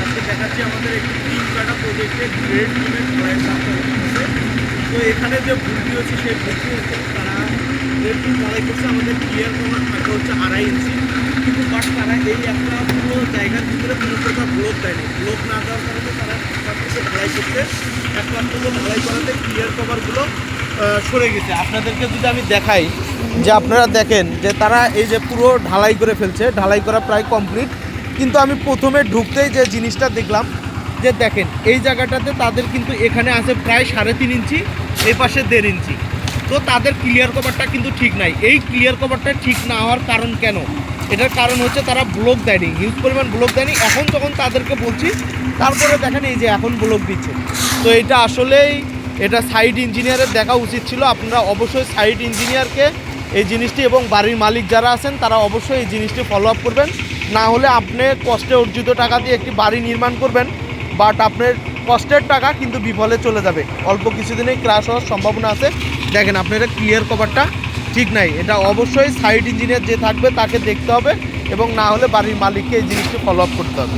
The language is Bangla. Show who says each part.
Speaker 1: আজকে দেখাচ্ছি আমাদের একটি 3 কাটা প্রজেক্টের গ্রেড টিমের ঢালাইয়ের কাজটা হচ্ছে। তো এখানে যে ভুলটি হচ্ছে সেই ভুলটি হচ্ছে তারা গ্রেড টিম ঢালাই করছে আমাদের ক্লিয়ার কভার থাকে হচ্ছে 2.5 ইঞ্চি, কিন্তু বাট তারা এই একটা পুরো জায়গার ভিতরে কোনো প্রকার ব্লক দেয়নি। ব্লক না দেওয়ার কারণে তারা ঢালাই করতে 1 লাখ টাকা ঢালাই করাতে ক্লিয়ার কভারগুলো সরে গেছে। আপনাদেরকে যদি আমি দেখাই যে আপনারা দেখেন যে তারা এই যে পুরো ঢালাই করে ফেলছে, ঢালাই করা প্রায় কমপ্লিট। কিন্তু আমি প্রথমে ঢুকতেই যে জিনিসটা দেখলাম যে দেখেন এই জায়গাটাতে তাদের কিন্তু এখানে আছে প্রায় 3.5 ইঞ্চি, এই পাশে 1.5 ইঞ্চি। তো তাদের ক্লিয়ার কভারটা কিন্তু ঠিক নাই। এই ক্লিয়ার কভারটা ঠিক না হওয়ার কারণ কেন? এটার কারণ হচ্ছে তারা ব্লক দেয়নি, হিউজ পরিমাণ ব্লক দেয়নি। এখন যখন তাদেরকে বলছি তারপরে দেখেন এই যে এখন ব্লক দিচ্ছে। তো এটা আসলেই এটা সাইট ইঞ্জিনিয়ারের দেখা উচিত ছিল। আপনারা অবশ্যই সাইট ইঞ্জিনিয়ারকে এই জিনিসটি এবং বাড়ির মালিক যারা আছেন তারা অবশ্যই এই জিনিসটি ফলো আপ করবেন। না হলে আপনি কষ্টে অর্জিত টাকা দিয়ে একটি বাড়ি নির্মাণ করবেন, বাট আপনার কষ্টের টাকা কিন্তু বিফলে চলে যাবে। অল্প কিছুদিনেই ক্রাশ হওয়ার সম্ভাবনা আছে। দেখেন আপনারা ক্লিয়ার কভারটা ঠিক নাই। এটা অবশ্যই সাইট ইঞ্জিনিয়ার যে থাকবে তাকে দেখতে হবে এবং না হলে বাড়ির মালিককে এই জিনিসটি ফলো আপ করতে হবে।